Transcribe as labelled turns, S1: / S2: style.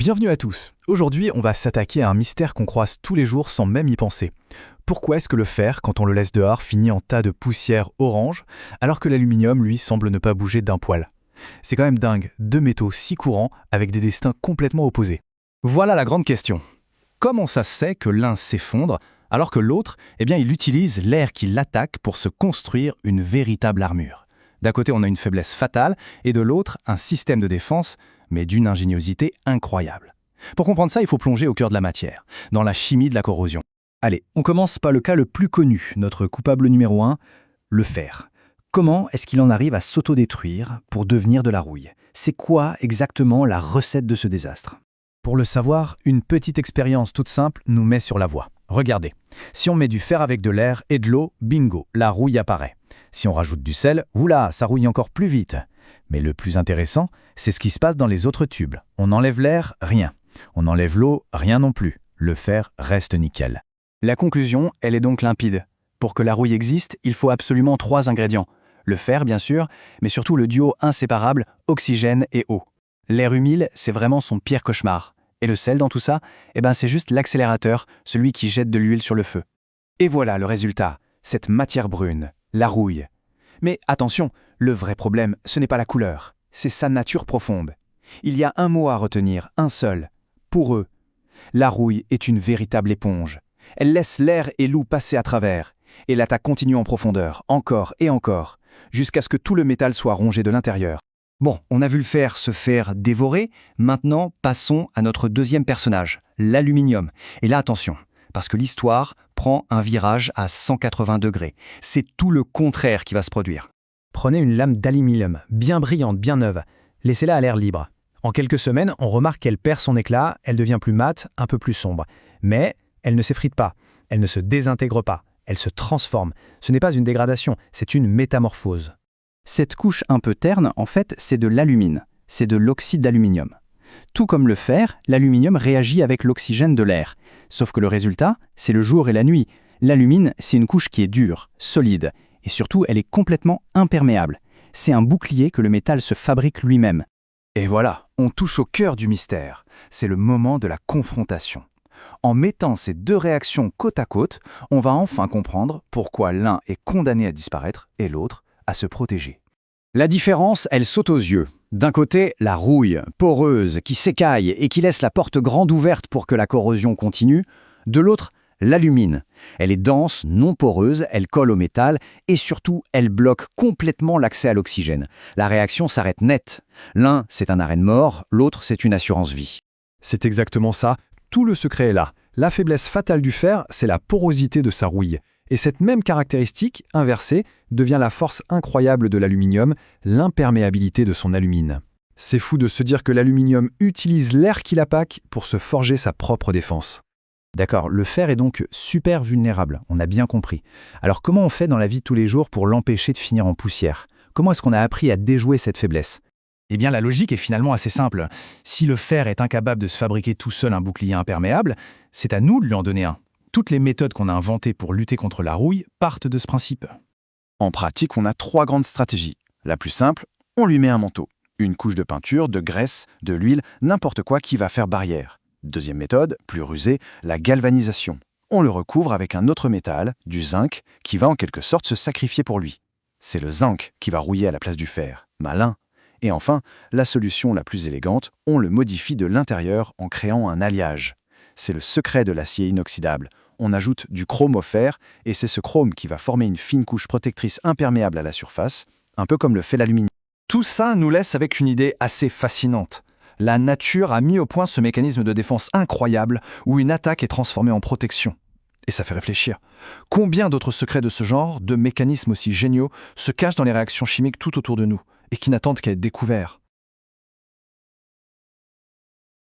S1: Bienvenue à tous. Aujourd'hui, on va s'attaquer à un mystère qu'on croise tous les jours sans même y penser. Pourquoi est-ce que le fer, quand on le laisse dehors, finit en tas de poussière orange, alors que l'aluminium, lui, semble ne pas bouger d'un poil? C'est quand même dingue, deux métaux si courants avec des destins complètement opposés. Voilà la grande question. Comment ça se fait que l'un s'effondre alors que l'autre, il utilise l'air qui l'attaque pour se construire une véritable armure? D'un côté, on a une faiblesse fatale et de l'autre, un système de défense, mais d'une ingéniosité incroyable. Pour comprendre ça, il faut plonger au cœur de la matière, dans la chimie de la corrosion. Allez, on commence par le cas le plus connu, notre coupable numéro 1, le fer. Comment est-ce qu'il en arrive à s'autodétruire pour devenir de la rouille? C'est quoi exactement la recette de ce désastre? Pour le savoir, une petite expérience toute simple nous met sur la voie. Regardez, si on met du fer avec de l'air et de l'eau, bingo, la rouille apparaît. Si on rajoute du sel, oula, ça rouille encore plus vite. Mais le plus intéressant, c'est ce qui se passe dans les autres tubes. On enlève l'air, rien. On enlève l'eau, rien non plus. Le fer reste nickel. La conclusion, elle est donc limpide. Pour que la rouille existe, il faut absolument 3 ingrédients. Le fer, bien sûr, mais surtout le duo inséparable oxygène et eau. L'air humide, c'est vraiment son pire cauchemar. Et le sel dans tout ça, c'est juste l'accélérateur, celui qui jette de l'huile sur le feu. Et voilà le résultat, cette matière brune, la rouille. Mais attention, le vrai problème, ce n'est pas la couleur, c'est sa nature profonde. Il y a un mot à retenir, un seul, poreux. La rouille est une véritable éponge. Elle laisse l'air et l'eau passer à travers, et l'attaque continue en profondeur, encore et encore, jusqu'à ce que tout le métal soit rongé de l'intérieur. Bon, on a vu le fer se faire dévorer, maintenant passons à notre deuxième personnage, l'aluminium. Et là attention, parce que l'histoire prend un virage à 180 degrés. C'est tout le contraire qui va se produire. Prenez une lame d'aluminium, bien brillante, bien neuve. Laissez-la à l'air libre. En quelques semaines, on remarque qu'elle perd son éclat, elle devient plus mate, un peu plus sombre. Mais elle ne s'effrite pas, elle ne se désintègre pas, elle se transforme. Ce n'est pas une dégradation, c'est une métamorphose. Cette couche un peu terne, en fait, c'est de l'alumine, c'est de l'oxyde d'aluminium. Tout comme le fer, l'aluminium réagit avec l'oxygène de l'air. Sauf que le résultat, c'est le jour et la nuit. L'alumine, c'est une couche qui est dure, solide, et surtout, elle est complètement imperméable. C'est un bouclier que le métal se fabrique lui-même. Et voilà, on touche au cœur du mystère. C'est le moment de la confrontation. En mettant ces deux réactions côte à côte, on va enfin comprendre pourquoi l'un est condamné à disparaître et l'autre à se protéger. La différence, elle saute aux yeux. D'un côté, la rouille, poreuse, qui s'écaille et qui laisse la porte grande ouverte pour que la corrosion continue. De l'autre, l'alumine. Elle est dense, non poreuse, elle colle au métal et surtout, elle bloque complètement l'accès à l'oxygène. La réaction s'arrête net. L'un, c'est un arrêt de mort, l'autre, c'est une assurance vie. C'est exactement ça. Tout le secret est là. La faiblesse fatale du fer, c'est la porosité de sa rouille. Et cette même caractéristique, inversée, devient la force incroyable de l'aluminium, l'imperméabilité de son alumine. C'est fou de se dire que l'aluminium utilise l'air qu'il attaque pour se forger sa propre défense. D'accord, le fer est donc super vulnérable, on a bien compris. Alors comment on fait dans la vie de tous les jours pour l'empêcher de finir en poussière? Comment est-ce qu'on a appris à déjouer cette faiblesse? La logique est finalement assez simple. Si le fer est incapable de se fabriquer tout seul un bouclier imperméable, c'est à nous de lui en donner un. Toutes les méthodes qu'on a inventées pour lutter contre la rouille partent de ce principe. En pratique, on a 3 grandes stratégies. La plus simple, on lui met un manteau. Une couche de peinture, de graisse, de l'huile, n'importe quoi qui va faire barrière. Deuxième méthode, plus rusée, la galvanisation. On le recouvre avec un autre métal, du zinc, qui va en quelque sorte se sacrifier pour lui. C'est le zinc qui va rouiller à la place du fer. Malin. Et enfin, la solution la plus élégante, on le modifie de l'intérieur en créant un alliage. C'est le secret de l'acier inoxydable. On ajoute du chrome au fer, et c'est ce chrome qui va former une fine couche protectrice imperméable à la surface, un peu comme le fait l'aluminium. Tout ça nous laisse avec une idée assez fascinante. La nature a mis au point ce mécanisme de défense incroyable où une attaque est transformée en protection. Et ça fait réfléchir. Combien d'autres secrets de ce genre, de mécanismes aussi géniaux, se cachent dans les réactions chimiques tout autour de nous, et qui n'attendent qu'à être découverts?